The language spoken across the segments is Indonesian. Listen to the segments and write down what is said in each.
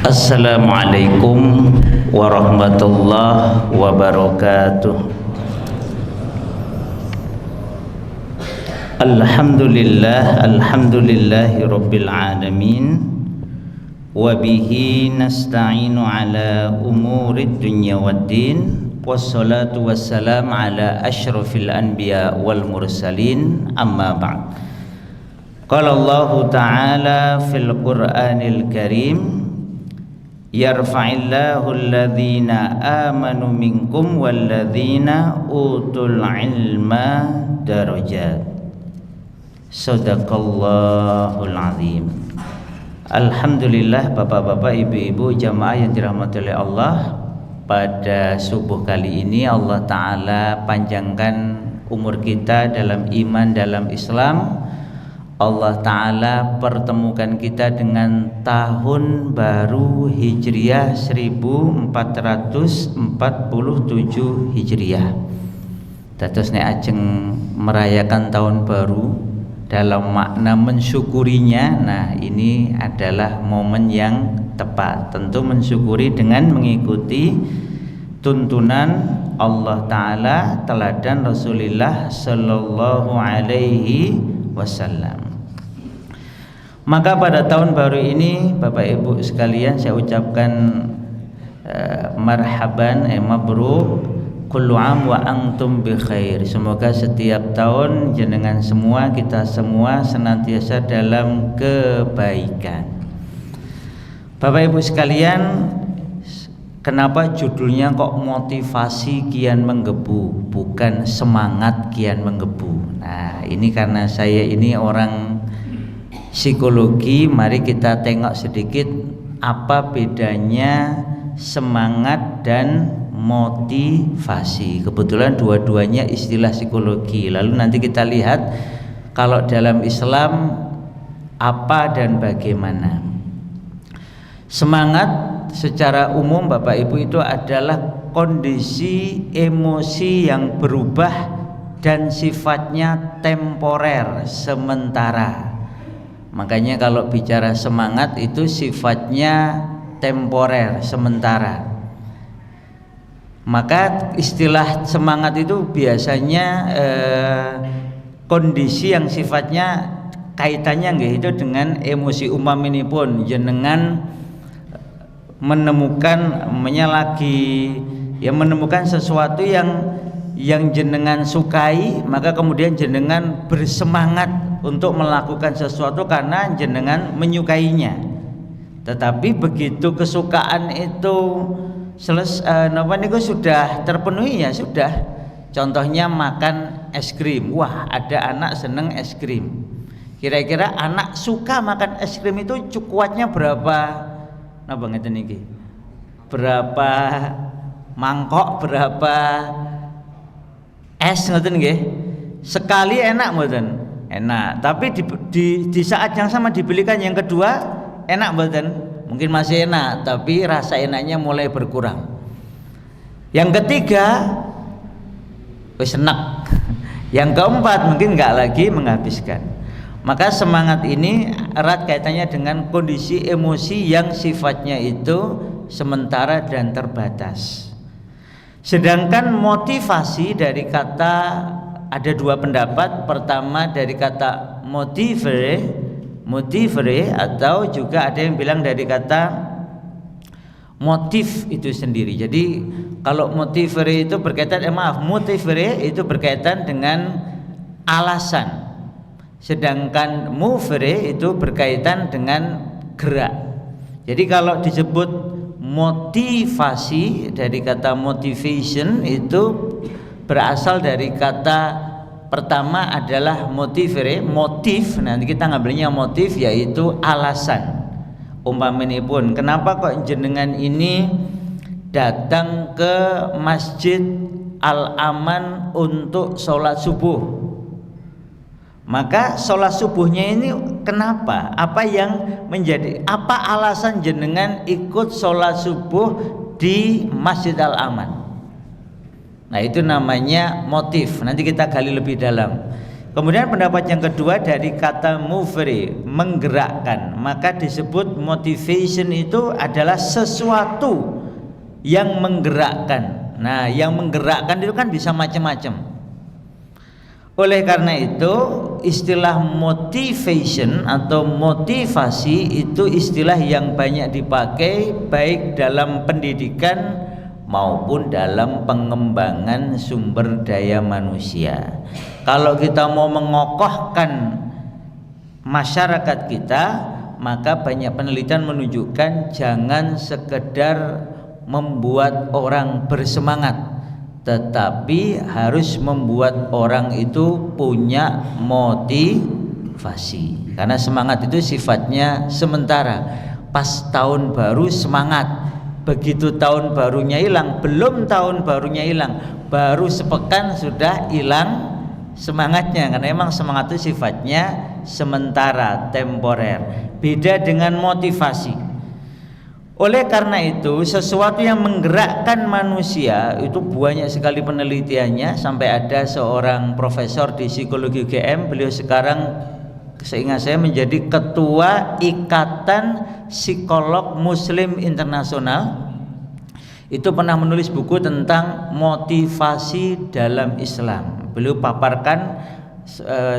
Assalamualaikum warahmatullahi wabarakatuh. Alhamdulillahi rabbil alamin. Wabihi nasta'inu ala umurid dunya waddin. Wassalatu wassalam ala ashrafil anbiya wal mursalin. Amma ba'd. Qala Allah ta'ala fil Qur'anil Karim, yarfa'illahu alladhina amanu minkum walladhina utul ilma darajat. Sadaqallahul azim. Alhamdulillah, bapak-bapak, ibu-ibu, jamaah yang dirahmati oleh Allah, pada subuh kali ini Allah Ta'ala panjangkan umur kita dalam iman, dalam Islam. Allah Ta'ala pertemukan kita dengan tahun baru Hijriah 1447 Hijriah. Dados nek ajeng merayakan tahun baru dalam makna mensyukurinya, nah ini adalah momen yang tepat. Tentu mensyukuri dengan mengikuti tuntunan Allah Ta'ala, teladan Rasulullah Sallallahu Alaihi Wasallam. Maka pada tahun baru ini Bapak Ibu sekalian, saya ucapkan marhaban, mabruk, kullu am wa antum bi khair. Semoga setiap tahun jenengan semua, kita semua senantiasa dalam kebaikan. Bapak Ibu sekalian, kenapa judulnya kok motivasi kian menggebu, bukan semangat kian menggebu? Nah, ini karena saya ini orang psikologi. Mari kita tengok sedikit apa bedanya semangat dan motivasi. Kebetulan dua-duanya istilah psikologi. Lalu nanti kita lihat kalau dalam Islam apa dan bagaimana. Semangat secara umum Bapak Ibu itu adalah kondisi emosi yang berubah dan sifatnya temporer, sementara. Makanya kalau bicara semangat itu sifatnya temporer, sementara. Maka istilah semangat itu biasanya kondisi yang sifatnya kaitannya nggih itu dengan emosi. Umaminipun jenengan menemukan menemukan sesuatu yang jenengan sukai, maka kemudian jenengan bersemangat untuk melakukan sesuatu karena jenengan menyukainya. Tetapi begitu kesukaan itu sudah terpenuhi, ya sudah. Contohnya makan es krim. Wah, ada anak seneng es krim. Kira-kira anak suka makan es krim itu kuatnya berapa? Napa ngeten niki? Berapa mangkok, berapa es ngoten nggih? Sekali enak mboten? Enak. Tapi di saat yang sama dibelikan yang kedua, enak mboten? Mungkin masih enak, tapi rasa enaknya mulai berkurang. Yang ketiga, wis enak. Yang keempat mungkin enggak lagi menghabiskan. Maka semangat ini erat kaitannya dengan kondisi emosi yang sifatnya itu sementara dan terbatas. Sedangkan motivasi dari kata, ada dua pendapat. Pertama dari kata motivere, atau juga ada yang bilang dari kata motif itu sendiri. Jadi kalau motivere itu berkaitan, motivere itu berkaitan dengan alasan. Sedangkan movere itu berkaitan dengan gerak. Jadi kalau disebut motivasi, dari kata motivation itu berasal dari kata pertama adalah motivere, motif. Nanti kita ngambilnya motif, yaitu alasan. Umpaminipun, kenapa kok jenengan ini datang ke Masjid Al-Aman untuk sholat subuh? Maka sholat subuhnya ini kenapa? Apa alasan jenengan ikut sholat subuh di Masjid Al-Aman? Nah, itu namanya motif. Nanti kita gali lebih dalam. Kemudian pendapat yang kedua dari kata mufri, menggerakkan, maka disebut motivation itu adalah sesuatu yang menggerakkan. Nah, yang menggerakkan itu kan bisa macam-macam. Oleh karena itu, istilah motivation atau motivasi itu istilah yang banyak dipakai baik dalam pendidikan maupun dalam pengembangan sumber daya manusia. Kalau kita mau mengokohkan masyarakat kita, maka banyak penelitian menunjukkan jangan sekedar membuat orang bersemangat, tetapi harus membuat orang itu punya motivasi. Karena semangat itu sifatnya sementara. Pas tahun baru semangat, begitu tahun barunya hilang, belum tahun barunya hilang, baru sepekan sudah hilang semangatnya, karena memang semangat itu sifatnya sementara, temporer. Beda dengan motivasi. Oleh karena itu, sesuatu yang menggerakkan manusia itu banyak sekali penelitiannya. Sampai ada seorang profesor di psikologi UGM, beliau sekarang seingat saya menjadi ketua Ikatan Psikolog Muslim Internasional. Itu pernah menulis buku tentang motivasi dalam Islam. Beliau paparkan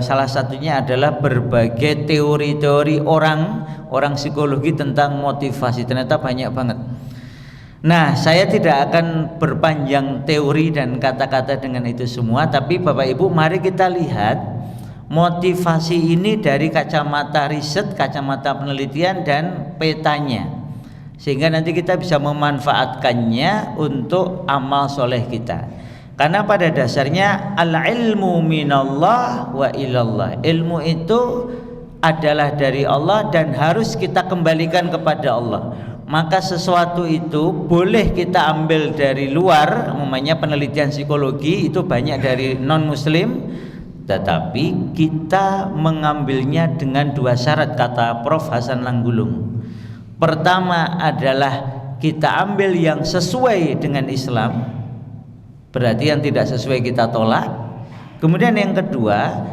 salah satunya adalah berbagai teori-teori orang psikologi tentang motivasi. Ternyata banyak banget. Nah, saya tidak akan berpanjang teori dan kata-kata dengan itu semua, tapi Bapak Ibu mari kita lihat motivasi ini dari kacamata riset, kacamata penelitian dan petanya, sehingga nanti kita bisa memanfaatkannya untuk amal soleh kita. Karena pada dasarnya al-ilmu minallah wa ilallah. Ilmu itu adalah dari Allah dan harus kita kembalikan kepada Allah. Maka sesuatu itu boleh kita ambil dari luar, umpamanya penelitian psikologi itu banyak dari non-muslim, tetapi kita mengambilnya dengan dua syarat, kata Prof. Hasan Langgulung. Pertama adalah kita ambil yang sesuai dengan Islam, berarti yang tidak sesuai kita tolak. Kemudian yang kedua,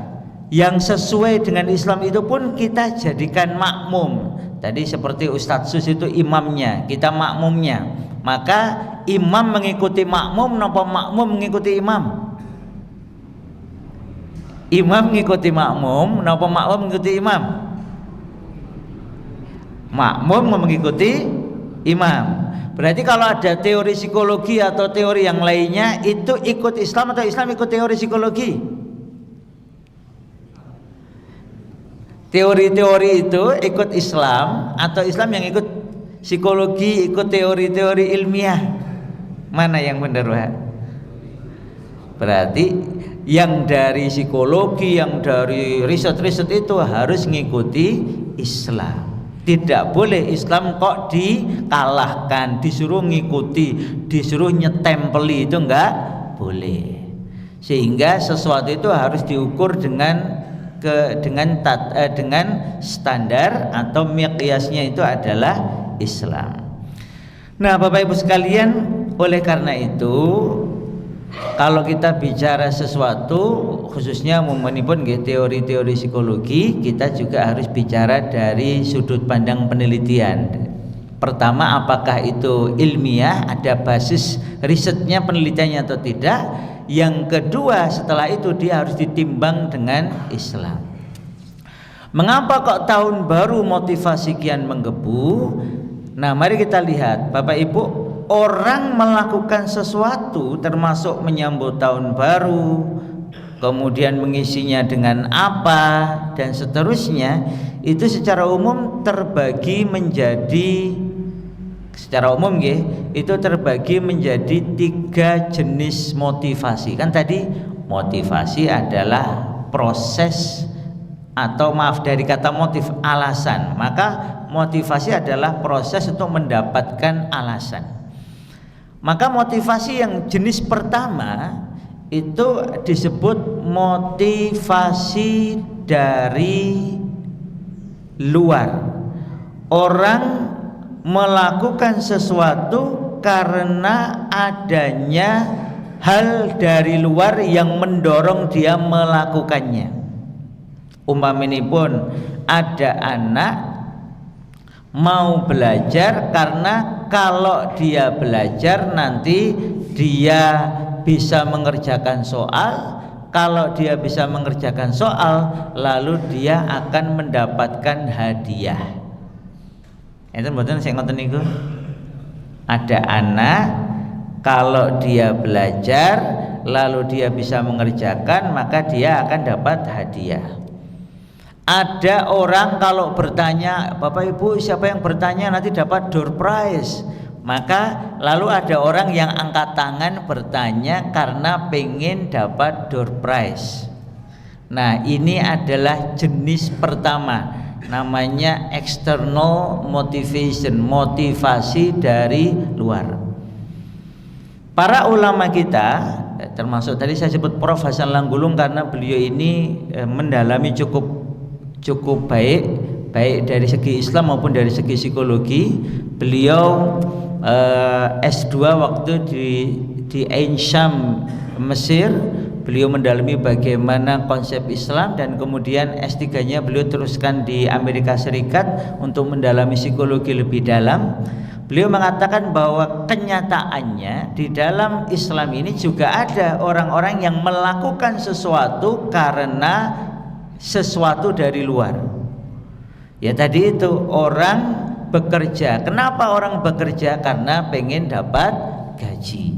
yang sesuai dengan Islam itu pun kita jadikan makmum. Tadi seperti Ustadz Sus itu imamnya, kita makmumnya. Maka imam mengikuti makmum, napa makmum mengikuti imam? Imam mengikuti makmum, napa makmum mengikuti imam? Makmum mengikuti imam. Berarti kalau ada teori psikologi atau teori yang lainnya itu ikut Islam atau Islam ikut teori psikologi? Teori-teori itu ikut Islam atau Islam yang ikut psikologi, ikut teori-teori ilmiah? Mana yang benar, Pak? Berarti yang dari psikologi, yang dari riset-riset itu harus mengikuti Islam. Tidak boleh Islam kok dikalahkan, disuruh ngikuti, disuruh nyetempeli, itu enggak boleh. Sehingga sesuatu itu harus diukur dengan standar atau miqyasnya itu adalah Islam. Nah, Bapak Ibu sekalian, oleh karena itu kalau kita bicara sesuatu khususnya mumpunipun teori-teori psikologi, kita juga harus bicara dari sudut pandang penelitian. Pertama, apakah itu ilmiah, ada basis risetnya, penelitiannya atau tidak. Yang kedua, setelah itu dia harus ditimbang dengan Islam. Mengapa kok tahun baru motivasi kian menggebu? Nah, mari kita lihat Bapak Ibu, orang melakukan sesuatu termasuk menyambut tahun baru, kemudian mengisinya dengan apa dan seterusnya, itu secara umum terbagi menjadi tiga jenis motivasi. Kan tadi motivasi adalah proses atau dari kata motif, alasan. Maka motivasi adalah proses untuk mendapatkan alasan. Maka motivasi yang jenis pertama itu disebut motivasi dari luar. Orang melakukan sesuatu karena adanya hal dari luar yang mendorong dia melakukannya. Umpaminipun ada anak mau belajar karena kalau dia belajar nanti dia bisa mengerjakan soal. Kalau dia bisa mengerjakan soal, lalu dia akan mendapatkan hadiah. Itu mboten sing ngoten niku. Ada anak kalau dia belajar lalu dia bisa mengerjakan, maka dia akan dapat hadiah. Ada orang kalau bertanya, Bapak Ibu siapa yang bertanya nanti dapat door prize. Maka lalu ada orang yang angkat tangan bertanya karena pengen dapat door prize. Nah, ini adalah jenis pertama, namanya external motivation, motivasi dari luar. Para ulama kita, termasuk tadi saya sebut Prof. Hasan Langgulung karena beliau ini mendalami cukup baik dari segi Islam maupun dari segi psikologi. Beliau S2 waktu di Ain Syam Mesir, beliau mendalami bagaimana konsep Islam, dan kemudian S3-nya beliau teruskan di Amerika Serikat untuk mendalami psikologi lebih dalam. Beliau mengatakan bahwa kenyataannya di dalam Islam ini juga ada orang-orang yang melakukan sesuatu karena sesuatu dari luar. Ya tadi itu, orang bekerja. Kenapa orang bekerja? Karena pengen dapat gaji.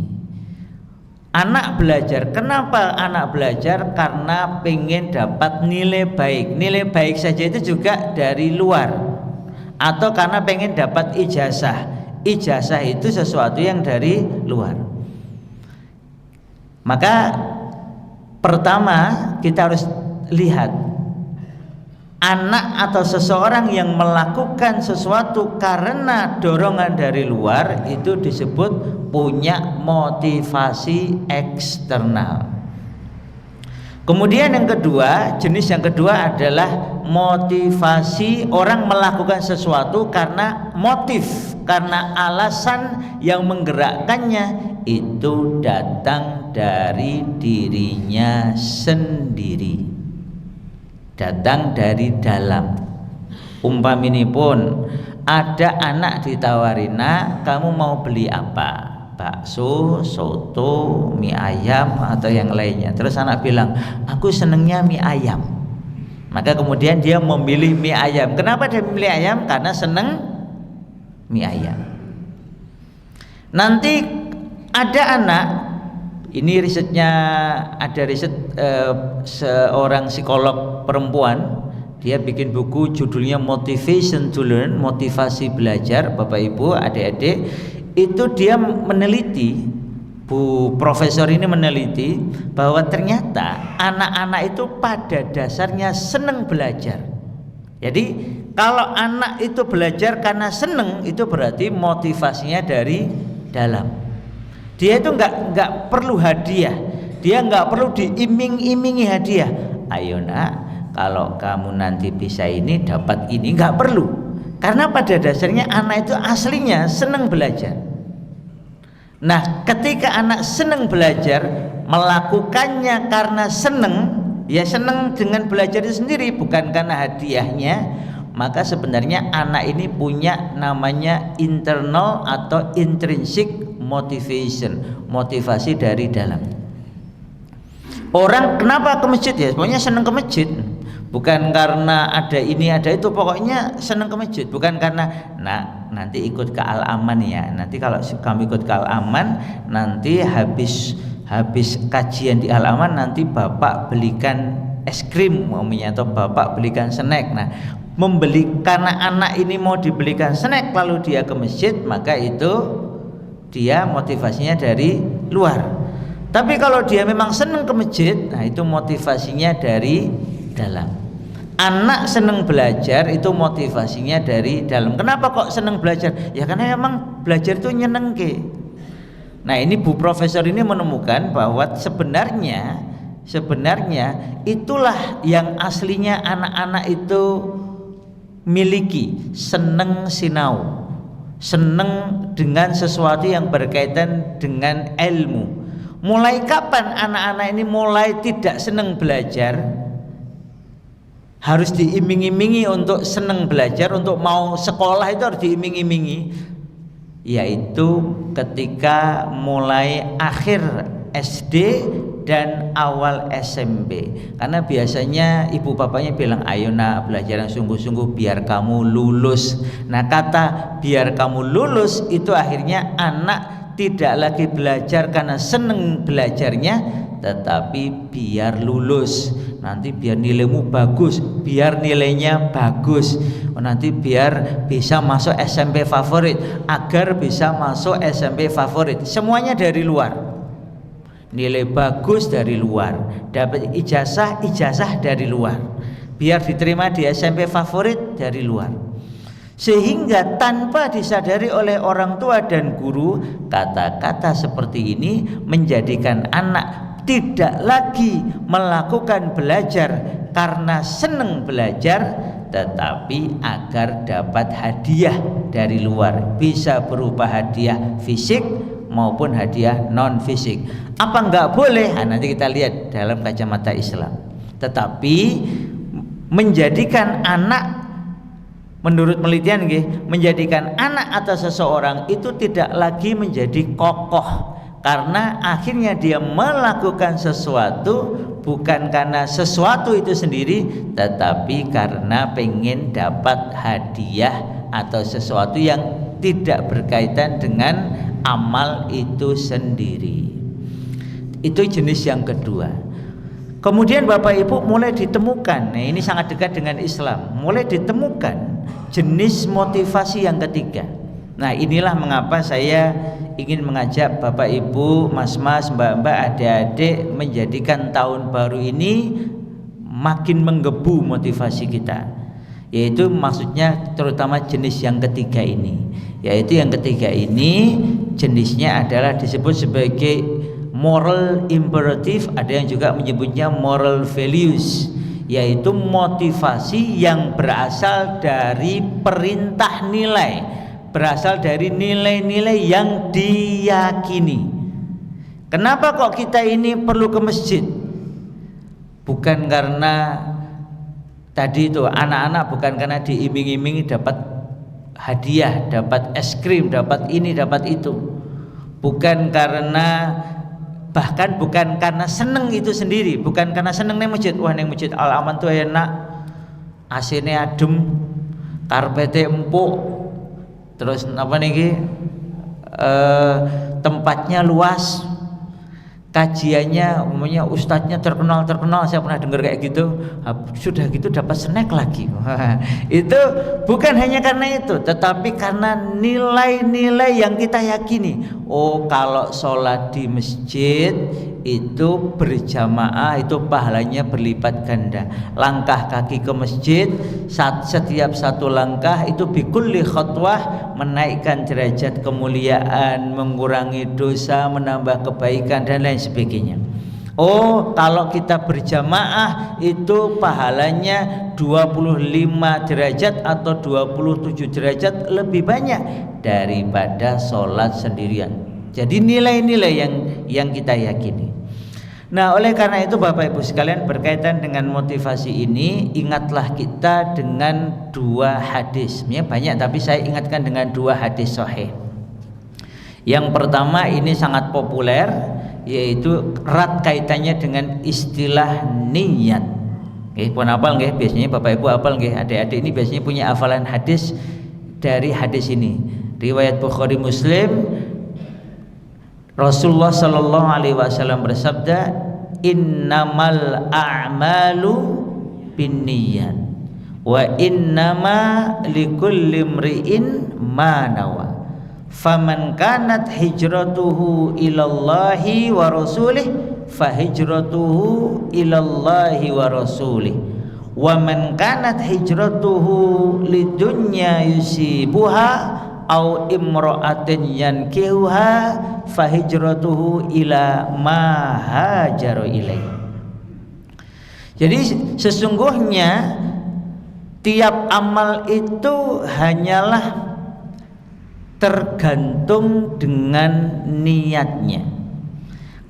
Anak belajar. Kenapa anak belajar? Karena pengen dapat nilai baik. Nilai baik saja itu juga dari luar. Atau karena pengen dapat ijazah. Ijazah itu sesuatu yang dari luar. Maka pertama kita harus lihat, anak atau seseorang yang melakukan sesuatu karena dorongan dari luar itu disebut punya motivasi eksternal. Kemudian yang kedua, jenis yang kedua adalah motivasi orang melakukan sesuatu karena motif, karena alasan yang menggerakkannya itu datang dari dirinya sendiri, datang dari dalam. Umpaminipun ada anak ditawari, "Nak, kamu mau beli apa? Bakso, soto, mie ayam atau yang lainnya?" Terus anak bilang, "Aku senengnya mie ayam." Maka kemudian dia memilih mie ayam. Kenapa dia memilih ayam? Karena seneng mie ayam. Nanti ada anak, ini risetnya, ada riset seorang psikolog perempuan, dia bikin buku judulnya Motivation to Learn, motivasi belajar. Bapak Ibu, adik-adik, itu dia meneliti, Bu Profesor ini meneliti bahwa ternyata anak-anak itu pada dasarnya senang belajar. Jadi kalau anak itu belajar karena senang, itu berarti motivasinya dari dalam. Dia itu nggak perlu hadiah, dia nggak perlu diiming-imingi hadiah. "Ayo nak, kalau kamu nanti bisa ini dapat ini," nggak perlu. Karena pada dasarnya anak itu aslinya senang belajar. Nah, ketika anak senang belajar, melakukannya karena senang, ya senang dengan belajar itu sendiri, bukan karena hadiahnya, maka sebenarnya anak ini punya namanya internal atau intrinsic motivation, motivasi dari dalam. Orang kenapa ke masjid? Ya pokoknya senang ke masjid, bukan karena ada ini ada itu, pokoknya senang ke masjid. Bukan karena, "Nah, nanti ikut ke Al-Aman ya, nanti kalau kamu ikut ke Al-Aman, nanti habis kajian di Al-Aman nanti bapak belikan es krim maunya, atau bapak belikan snack." Nah, karena anak ini mau dibelikan snack lalu dia ke masjid, maka itu dia motivasinya dari luar. Tapi kalau dia memang senang ke masjid, nah itu motivasinya dari dalam. Anak senang belajar itu motivasinya dari dalam. Kenapa kok senang belajar? Ya karena memang belajar itu nyenengke. Nah, ini Bu Profesor ini menemukan bahwa sebenarnya itulah yang aslinya anak-anak itu miliki, seneng sinau, seneng dengan sesuatu yang berkaitan dengan ilmu. Mulai kapan anak-anak ini mulai tidak senang belajar? harus diiming-imingi untuk senang belajar, untuk mau sekolah itu harus diiming-imingi, yaitu ketika mulai akhir SD dan awal SMP. Karena biasanya ibu bapaknya bilang, ayo nak belajar yang sungguh-sungguh biar kamu lulus. Nah, kata biar kamu lulus itu akhirnya anak tidak lagi belajar karena seneng belajarnya, tetapi biar lulus, nanti biar nilaimu bagus, biar nilainya bagus, nanti biar bisa masuk SMP favorit, agar bisa masuk SMP favorit. Semuanya dari luar, nilai bagus dari luar, dapat ijazah dari luar, biar diterima di SMP favorit dari luar. Sehingga tanpa disadari oleh orang tua dan guru, kata-kata seperti ini menjadikan anak tidak lagi melakukan belajar karena senang belajar, tetapi agar dapat hadiah dari luar, bisa berupa hadiah fisik maupun hadiah non fisik. Apa enggak boleh? Nah, nanti kita lihat dalam kacamata Islam. Tetapi menjadikan anak, menurut penelitian menjadikan anak atau seseorang itu tidak lagi menjadi kokoh, karena akhirnya dia melakukan sesuatu bukan karena sesuatu itu sendiri, tetapi karena pengen dapat hadiah atau sesuatu yang tidak berkaitan dengan amal itu sendiri. Itu jenis yang kedua. Kemudian Bapak Ibu mulai ditemukan, nah ini sangat dekat dengan Islam, mulai ditemukan jenis motivasi yang ketiga. Nah, inilah mengapa saya ingin mengajak Bapak Ibu, Mas-mas, Mbak-mbak, adik-adik menjadikan tahun baru ini makin menggebu motivasi kita. Yaitu maksudnya terutama jenis yang ketiga ini. Yaitu yang ketiga ini jenisnya adalah disebut sebagai moral imperative, ada yang juga menyebutnya moral values, yaitu motivasi yang berasal dari perintah nilai, berasal dari nilai-nilai yang diyakini. Kenapa kok kita ini perlu ke masjid? Bukan karena tadi itu anak-anak, bukan karena diiming-imingi dapat hadiah, dapat es krim, dapat ini, dapat itu. Bukan karena, bahkan bukan karena seneng itu sendiri, bukan karena seneng nih masjid, wah nih masjid Al-Aman tuh enak, AC-nya adem, karpetnya empuk, terus apa nih tempatnya luas, kajiannya umumnya ustadznya terkenal, saya pernah dengar kayak gitu. Sudah gitu dapat snack lagi. Itu bukan hanya karena itu, tetapi karena nilai-nilai yang kita yakini. Oh, kalau sholat di masjid itu berjamaah itu pahalanya berlipat ganda. Langkah kaki ke masjid, setiap satu langkah itu bikulli khutwah menaikkan derajat kemuliaan, mengurangi dosa, menambah kebaikan dan lain sebagainya. Oh, kalau kita berjamaah itu pahalanya 25 derajat atau 27 derajat lebih banyak daripada sholat sendirian. Jadi nilai-nilai yang kita yakini. Nah, oleh karena itu Bapak Ibu sekalian, berkaitan dengan motivasi ini, ingatlah kita dengan dua hadis. Ya, banyak tapi saya ingatkan dengan dua hadis sahih. Yang pertama ini sangat populer, yaitu erat kaitannya dengan istilah niat. Oke, pun hafal nggih? Biasanya Bapak Ibu hafal nggih? Adik-adik ini biasanya punya hafalan hadis dari hadis ini. Riwayat Bukhari Muslim, Rasulullah sallallahu alaihi wasallam bersabda, innamal a'malu binniyat wa innama likulli imri'in ma nawa. Faman kanat hijratuhu ilallahi wa rasulih fahijratuhu ilallahi wa rasulih wa man kanat hijratuhu lidunya yusibuha au imra'atin yankihuha fahijratuhu ila ma hajaru ilaih. Jadi sesungguhnya tiap amal itu hanyalah tergantung dengan niatnya.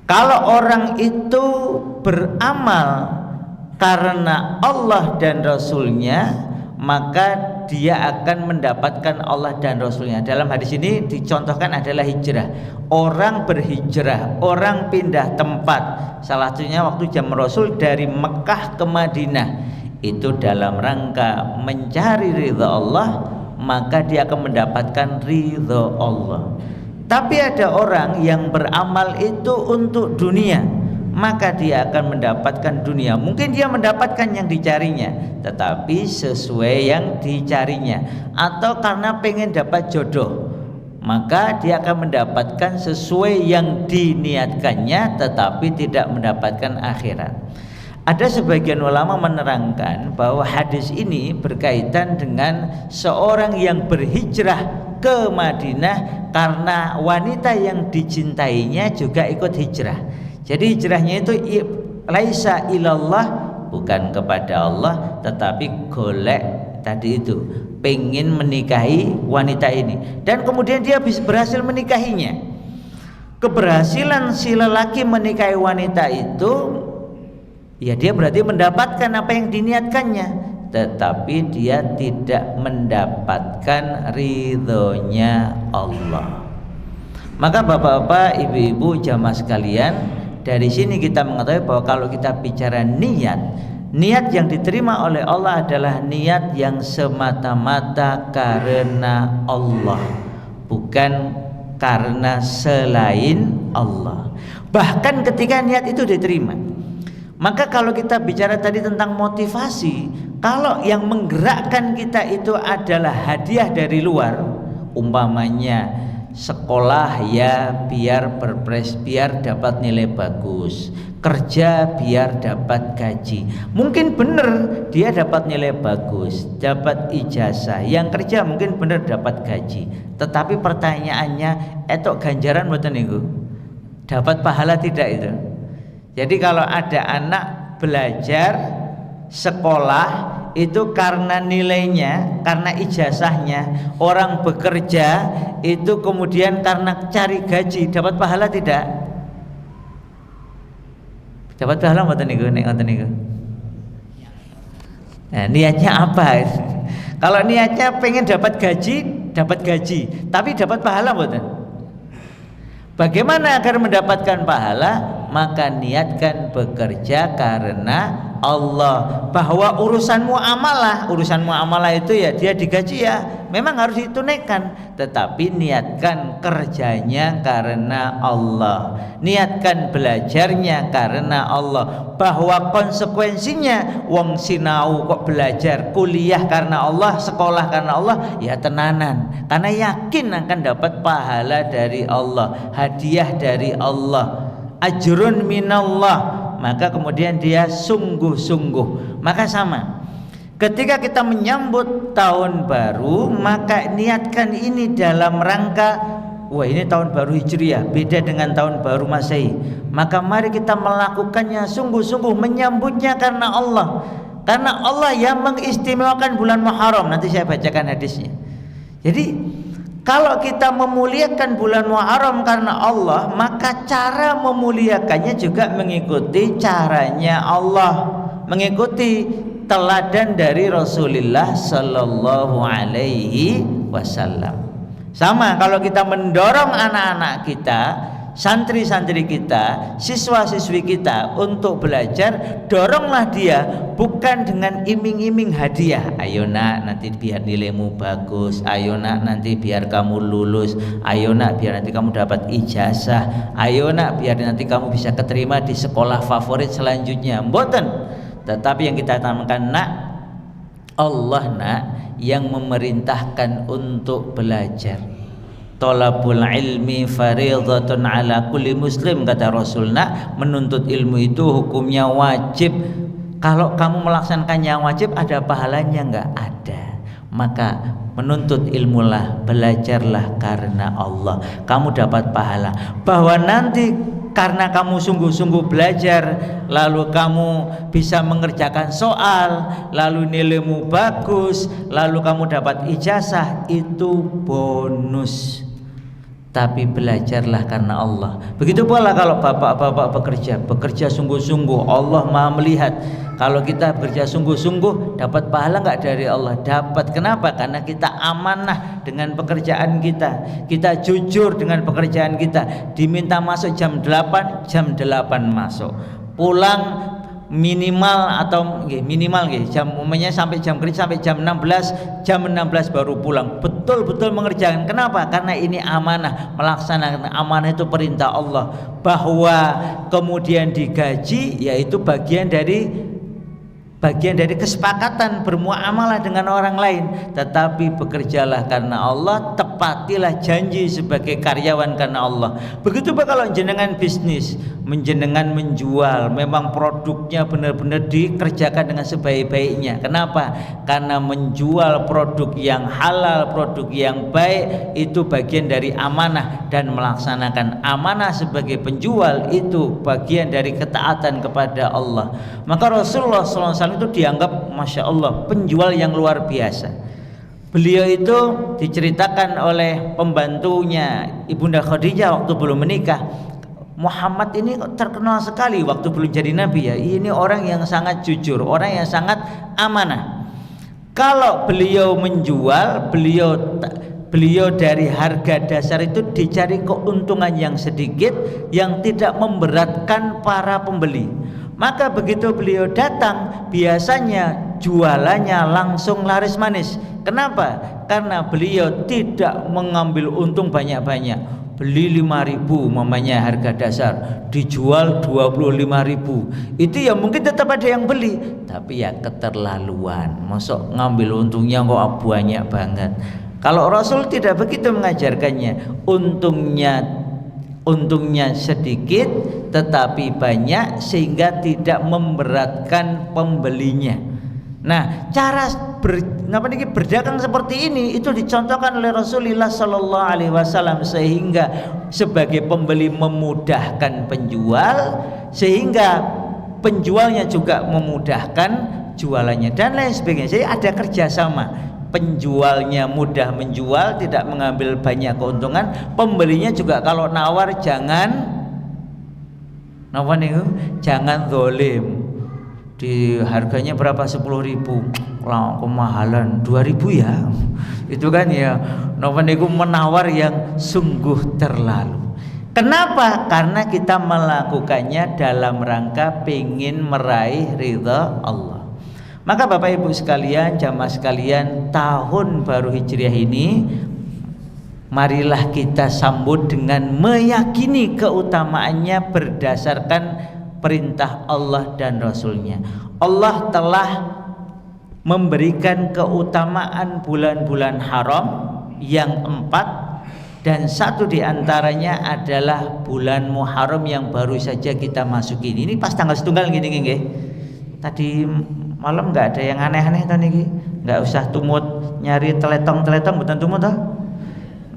Kalau orang itu beramal karena Allah dan Rasulnya, maka dia akan mendapatkan Allah dan Rasulnya. Dalam hadis ini dicontohkan adalah hijrah. Orang berhijrah, orang pindah tempat. Salah satunya waktu zaman Rasul dari Mekah ke Madinah, itu dalam rangka mencari ridha Allah, maka dia akan mendapatkan ridha Allah. Tapi ada orang yang beramal itu untuk dunia, maka dia akan mendapatkan dunia. Mungkin dia mendapatkan yang dicarinya, tetapi sesuai yang dicarinya. Atau karena pengen dapat jodoh, maka dia akan mendapatkan sesuai yang diniatkannya, tetapi tidak mendapatkan akhirat. Ada sebagian ulama menerangkan bahwa hadis ini berkaitan dengan seorang yang berhijrah ke Madinah karena wanita yang dicintainya juga ikut hijrah. Jadi hijrahnya itu laisa ilallah, bukan kepada Allah, tetapi golek tadi itu, pengen menikahi wanita ini, dan kemudian dia berhasil menikahinya. Keberhasilan si lelaki menikahi wanita itu, ya dia berarti mendapatkan apa yang diniatkannya, tetapi dia tidak mendapatkan ridhonya Allah. Maka bapak-bapak, ibu-ibu, jamaah sekalian, dari sini kita mengetahui bahwa kalau kita bicara niat yang diterima oleh Allah adalah niat yang semata-mata karena Allah, bukan karena selain Allah. Bahkan ketika niat itu diterima, maka kalau kita bicara tadi tentang motivasi, kalau yang menggerakkan kita itu adalah hadiah dari luar, umpamanya sekolah ya biar biar dapat nilai bagus, kerja biar dapat gaji. Mungkin benar dia dapat nilai bagus, dapat ijazah, yang kerja mungkin benar dapat gaji. Tetapi pertanyaannya, etok ganjaran mboten niku? Dapat pahala tidak itu? Jadi kalau ada anak belajar sekolah itu karena nilainya, karena ijazahnya, orang bekerja itu kemudian karena cari gaji, dapat pahala tidak? Dapat pahala mboten niku nek ngoten niku? Nah, niatnya apa? Kalau niatnya pengen dapat gaji, tapi dapat pahala mboten? Bagaimana agar mendapatkan pahala? Maka niatkan bekerja karena Allah. Bahwa urusan muamalah itu ya dia digaji ya memang harus ditunaikan, tetapi niatkan kerjanya karena Allah, niatkan belajarnya karena Allah. Bahwa konsekuensinya wong sinau kok belajar, kuliah karena Allah, sekolah karena Allah, ya tenanan, karena yakin akan dapat pahala dari Allah, hadiah dari Allah, ajrun minallah. Maka kemudian dia sungguh-sungguh. Maka sama, ketika kita menyambut tahun baru, maka niatkan ini dalam rangka, wah ini tahun baru Hijriah, beda dengan tahun baru Masehi. Maka mari kita melakukannya sungguh-sungguh, menyambutnya karena Allah. Karena Allah yang mengistimewakan bulan Muharram. Nanti saya bacakan hadisnya. Jadi kalau kita memuliakan bulan Muharram karena Allah, maka cara memuliakannya juga mengikuti caranya Allah, mengikuti teladan dari Rasulullah Sallallahu Alaihi Wasallam. Sama kalau kita mendorong anak-anak kita, santri-santri kita, siswa-siswi kita untuk belajar, doronglah dia bukan dengan iming-iming hadiah. Ayo nak, nanti biar nilaimu bagus. Ayo nak, nanti biar kamu lulus. Ayo nak, biar nanti kamu dapat ijazah. Ayo nak, biar nanti kamu bisa keterima di sekolah favorit selanjutnya. Mboten. Tetapi yang kita tanamkan, nak, Allah nak yang memerintahkan untuk belajar. Thalabul ilmi fariidhatun ala kulli muslim, kata Rasulullah. Menuntut ilmu itu hukumnya wajib. Kalau kamu melaksanakan yang wajib, ada pahalanya enggak? Ada. Maka menuntut ilmulah, belajarlah karena Allah, kamu dapat pahala. Bahwa nanti karena kamu sungguh-sungguh belajar, lalu kamu bisa mengerjakan soal, lalu nilaimu bagus, lalu kamu dapat ijazah, itu bonus. tetapi belajarlah karena Allah. Begitu pula kalau bapak-bapak bekerja sungguh-sungguh, Allah Maha melihat. Kalau kita bekerja sungguh-sungguh, dapat pahala enggak dari Allah? Dapat. Kenapa? Karena kita amanah dengan pekerjaan kita. Kita jujur dengan pekerjaan kita. Diminta masuk jam 8 masuk. Pulang minimal jam umumnya sampai jam kerja sampai jam 16 baru pulang. Betul-betul mengerjakan. Kenapa? Karena ini amanah. Melaksanakan amanah itu perintah Allah. Bahwa kemudian digaji yaitu bagian dari kesepakatan bermuamalah dengan orang lain. Tetapi bekerjalah karena Allah, tepatilah janji sebagai karyawan karena Allah. Begitu juga kalau jenengan bisnis, menjenengan menjual, memang produknya benar-benar dikerjakan dengan sebaik-baiknya. Kenapa? Karena menjual produk yang halal, produk yang baik itu bagian dari amanah, dan melaksanakan amanah sebagai penjual itu bagian dari ketaatan kepada Allah. Maka Rasulullah SAW itu dianggap Masya Allah penjual yang luar biasa. Beliau itu diceritakan oleh pembantunya Ibunda Khadijah waktu belum menikah, Muhammad ini terkenal sekali waktu belum jadi nabi ya, ini orang yang sangat jujur, orang yang sangat amanah. Kalau beliau menjual, beliau dari harga dasar itu dicari keuntungan yang sedikit, yang tidak memberatkan para pembeli. Maka begitu beliau datang, biasanya jualannya langsung laris manis. Kenapa? Karena beliau tidak mengambil untung banyak-banyak. Beli 5.000 mamanya harga dasar, dijual 25.000. Itu ya mungkin tetap ada yang beli, tapi ya keterlaluan. Masuk ngambil untungnya kok banyak banget. Kalau Rasul tidak begitu mengajarkannya. Untungnya sedikit tetapi banyak sehingga tidak memberatkan pembelinya. Nah, cara berdagang seperti ini itu dicontohkan oleh Rasulullah Sallallahu Alaihi Wasallam, sehingga sebagai pembeli memudahkan penjual, sehingga penjualnya juga memudahkan jualannya dan lain sebagainya. Jadi ada kerjasama. Penjualnya mudah menjual, tidak mengambil banyak keuntungan. Pembelinya juga kalau nawar jangan zalim. Di harganya berapa? 10.000, lah kemahalan 2.000 ya. Itu kan ya menawar yang sungguh terlalu. Kenapa? Karena kita melakukannya dalam rangka pengen meraih ridha Allah. Maka Bapak Ibu sekalian, jamaah sekalian, tahun baru Hijriah ini marilah kita sambut dengan meyakini keutamaannya berdasarkan perintah Allah dan Rasulnya. Allah telah memberikan keutamaan bulan-bulan haram yang 4, dan satu diantaranya adalah bulan Muharram yang baru saja kita masuki. Ini pas tanggal setunggal gini nggih. Tadi malam nggak ada yang aneh-aneh tadi, nggak usah tumut nyari teletong bukan tumut toh.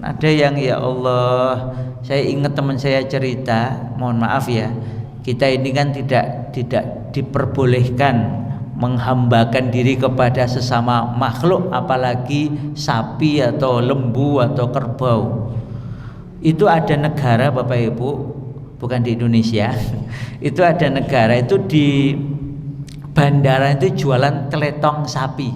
Ada yang ya Allah, saya ingat teman saya cerita, mohon maaf ya, kita ini kan tidak diperbolehkan menghambakan diri kepada sesama makhluk, apalagi sapi atau lembu atau kerbau. Itu ada negara Bapak Ibu, bukan di Indonesia. Itu ada negara itu di bandara itu jualan teletong sapi,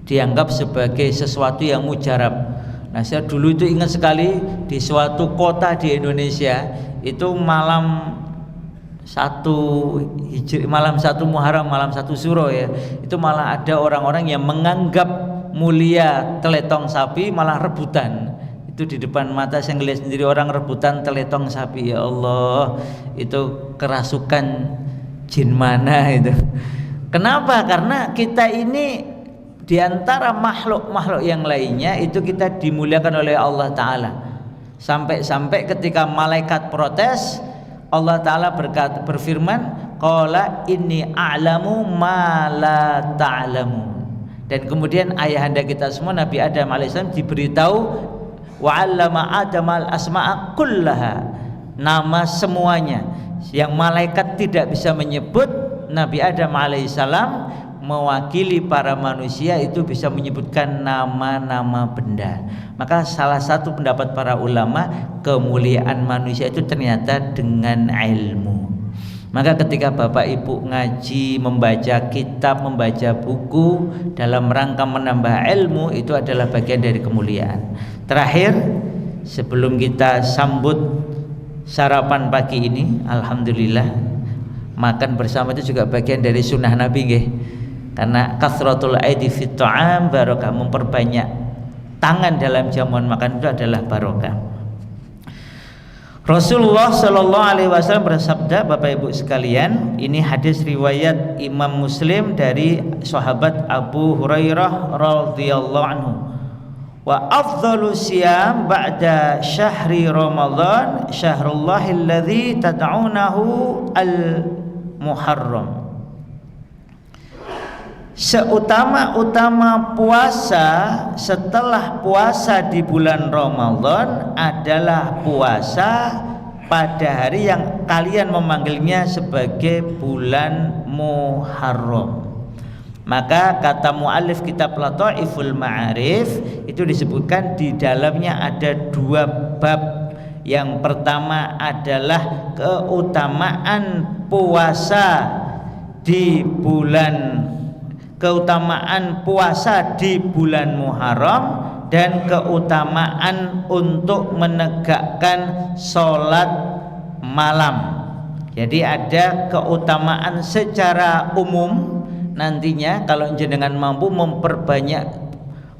dianggap sebagai sesuatu yang mujarab. Nah, saya dulu itu ingat sekali di suatu kota di Indonesia itu malam 1 Muharram, malam 1 Syuro ya, itu malah ada orang-orang yang menganggap mulia teletong sapi, malah rebutan. Itu di depan mata saya ngelihat sendiri orang rebutan teletong sapi. Ya Allah, itu kerasukan jin mana itu. Kenapa? Karena kita ini diantara makhluk-makhluk yang lainnya itu kita dimuliakan oleh Allah Ta'ala. Sampai-sampai ketika malaikat protes, Allah Ta'ala berfirman, qala inni a'lamu ma la ta'lamun. Dan kemudian ayahanda kita semua Nabi Adam alaihissalam diberitahu wa 'allama Adamal asma'a kullaha, nama semuanya yang malaikat tidak bisa menyebut. Nabi Adam alaihissalam mewakili para manusia itu bisa menyebutkan nama-nama benda. Maka salah satu pendapat para ulama, kemuliaan manusia itu ternyata dengan ilmu. Maka ketika Bapak Ibu ngaji, membaca kitab, membaca buku dalam rangka menambah ilmu, itu adalah bagian dari kemuliaan. Terakhir, sebelum kita sambut sarapan pagi ini, alhamdulillah, makan bersama itu juga bagian dari sunnah Nabi nggih. Karena kasratul aidi fit ta'am barokah, memperbanyak tangan dalam jamuan makan itu adalah barokah. Rasulullah Shallallahu Alaihi Wasallam bersabda, Bapak Ibu sekalian, ini hadis riwayat Imam Muslim dari sahabat Abu Hurairah radhiyallahu anhu. Wa afdalu siyam ba'da syahri Ramadan syahrullahil ladzi tad'unahu al-Muharram. Seutama-utama puasa setelah puasa di bulan Ramadan adalah puasa pada hari yang kalian memanggilnya sebagai bulan Muharram. Maka kata muallif kitab Lataiful Ma'arif itu disebutkan di dalamnya ada 2 bab. Yang pertama adalah keutamaan puasa di bulan bulan Muharram dan keutamaan untuk menegakkan sholat malam. Jadi ada keutamaan secara umum, nantinya kalau jenengan mampu memperbanyak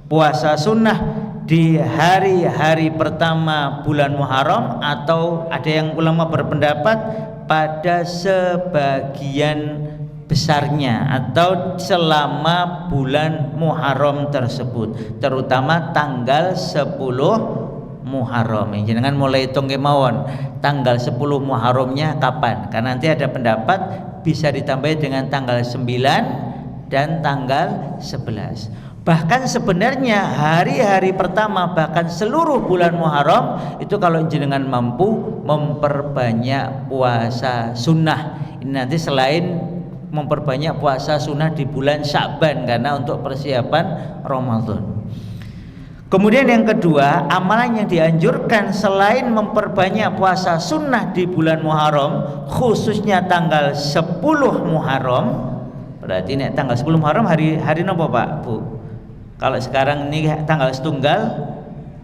puasa sunnah di hari-hari pertama bulan Muharram, atau ada yang ulama berpendapat pada sebagian besarnya atau selama bulan Muharram tersebut, terutama tanggal 10 Muharram. Jangan mulai hitung kemauan tanggal 10 Muharramnya kapan, karena nanti ada pendapat bisa ditambah dengan tanggal 9 dan tanggal 11. Bahkan sebenarnya hari-hari pertama, bahkan seluruh bulan Muharram itu kalau jenengan mampu memperbanyak puasa sunnah. Ini nanti selain memperbanyak puasa sunnah di bulan Sya'ban karena untuk persiapan Ramadan. Kemudian yang kedua, amalan yang dianjurkan selain memperbanyak puasa sunnah di bulan Muharram, khususnya tanggal 10 Muharram. Berarti ini tanggal 10 Muharram hari nopo Pak Bu? Kalau sekarang ini tanggal setunggal,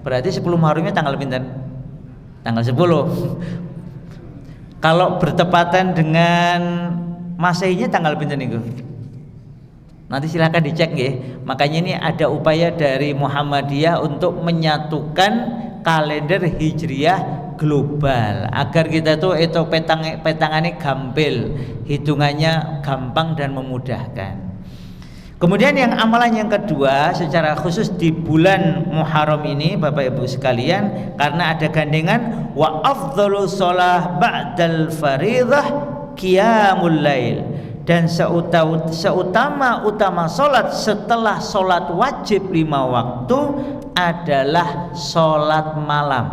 berarti 10 Muharramnya tanggal pinten? Tanggal 10. Kalau bertepatan dengan Masehinya tanggal pinten niku? Nanti silakan dicek nggih. Makanya ini ada upaya dari Muhammadiyah untuk menyatukan kalender Hijriyah global agar kita tuh itu petangannya gampil, hitungannya gampang dan memudahkan. Kemudian yang amalan yang kedua secara khusus di bulan Muharram ini Bapak Ibu sekalian, karena ada gandengan wa afdhalu shalah ba'dal fardhah qiyamul lail, dan seutama-utama sholat setelah sholat wajib 5 waktu adalah sholat malam.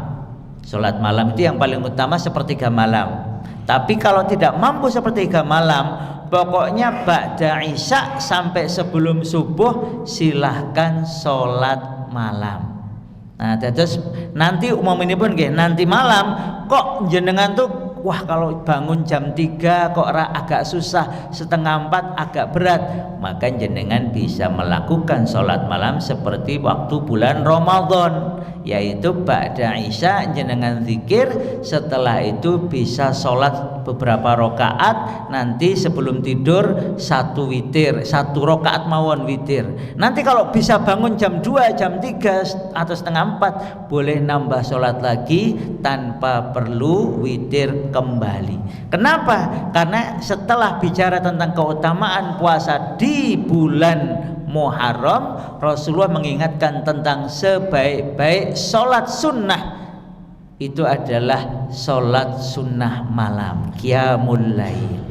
Sholat malam itu yang paling utama sepertiga malam. Tapi kalau tidak mampu sepertiga malam, pokoknya ba'da isya sampai sebelum subuh silahkan sholat malam. Nah terus nanti umum ini pun nanti malam kok jenengan tuh wah kalau bangun jam 3 kok agak susah, setengah 4 agak berat, maka jenengan bisa melakukan sholat malam seperti waktu bulan Ramadan, yaitu ba'da isya jenengan zikir, setelah itu bisa sholat beberapa rakaat, nanti sebelum tidur 1 witir, 1 rakaat mawon witir. Nanti kalau bisa bangun jam 2, jam 3 atau setengah 4 boleh nambah sholat lagi tanpa perlu witir kembali. Kenapa? Karena setelah bicara tentang keutamaan puasa di bulan Muharram, Rasulullah mengingatkan tentang sebaik-baik sholat sunnah itu adalah sholat sunnah malam, qiyamul lail.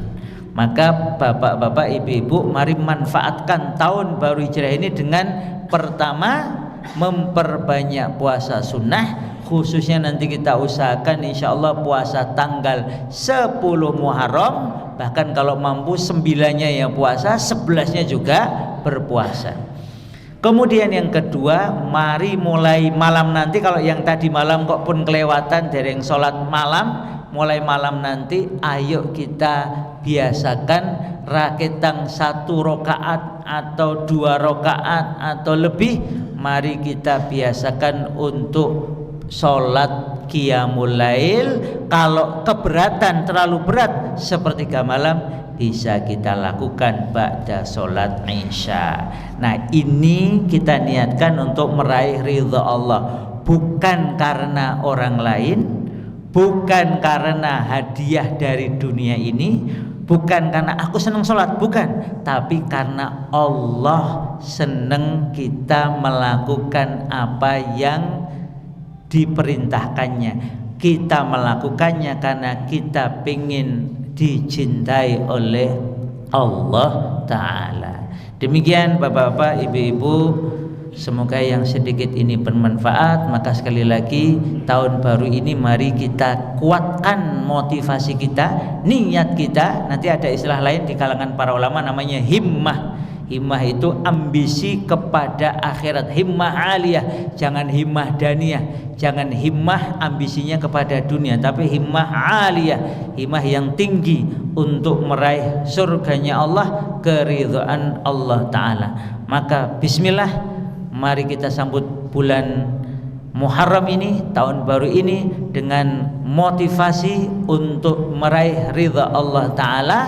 Maka bapak-bapak, ibu-ibu, mari manfaatkan tahun baru Hijrah ini dengan pertama memperbanyak puasa sunnah, khususnya nanti kita usahakan insya Allah puasa tanggal 10 Muharram bahkan kalau mampu 9-nya yang puasa, 11-nya juga berpuasa. Kemudian yang kedua, mari mulai malam nanti, kalau yang tadi malam kok pun kelewatan dari yang sholat malam, mulai malam nanti ayo kita biasakan raketang 1 rakaat atau 2 rakaat atau lebih. Mari kita biasakan untuk sholat qiyamul lail. Kalau keberatan, terlalu berat sepertiga malam, bisa kita lakukan ba'da sholat isya. Nah, ini kita niatkan untuk meraih ridha Allah, bukan karena orang lain, bukan karena hadiah dari dunia ini, bukan karena aku senang sholat, bukan, tapi karena Allah senang kita melakukan apa yang diperintahkannya. Kita melakukannya karena kita ingin dicintai oleh Allah Ta'ala. Demikian Bapak-bapak, Ibu-ibu, semoga yang sedikit ini bermanfaat. Maka sekali lagi, tahun baru ini mari kita kuatkan motivasi kita, niat kita. Nanti ada istilah lain di kalangan para ulama namanya himmah. Himmah itu ambisi kepada akhirat, himmah aliyah, jangan himmah daniyah, jangan himmah ambisinya kepada dunia, tapi himmah aliyah, himmah yang tinggi untuk meraih surganya Allah, keridhaan Allah Ta'ala. Maka bismillah, mari kita sambut bulan Muharram ini, tahun baru ini, dengan motivasi untuk meraih ridha Allah Ta'ala,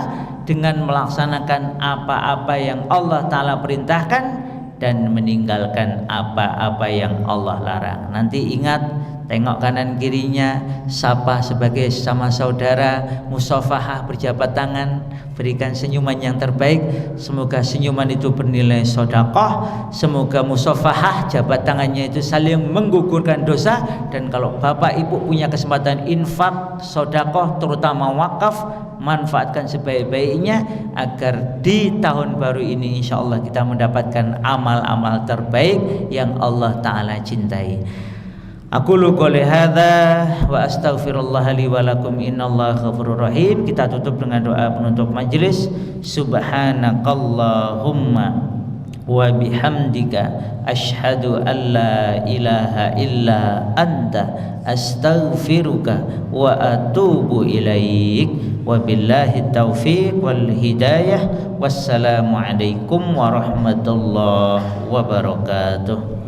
dengan melaksanakan apa-apa yang Allah Ta'ala perintahkan dan meninggalkan apa-apa yang Allah larang. Nanti ingat, tengok kanan kirinya, sapa sebagai sama saudara, musafahah, berjabat tangan, berikan senyuman yang terbaik. Semoga senyuman itu bernilai sedekah, semoga musafahah, jabat tangannya itu saling menggugurkan dosa. Dan kalau bapak ibu punya kesempatan infak, sedekah, terutama wakaf, manfaatkan sebaik-baiknya agar di tahun baru ini insya Allah kita mendapatkan amal-amal terbaik yang Allah Ta'ala cintai. Aqulu qouli hadza wa astaghfirullah li wa lakum, innallaha ghafurur rahim. Kita tutup dengan doa penutup majelis. Subhanakallahumma wa bihamdika asyhadu an la ilaha illa anta astaghfiruka wa atubu ilaik. Wabillahi taufiq wal hidayah. Wassalamu alaikum warahmatullahi wabarakatuh.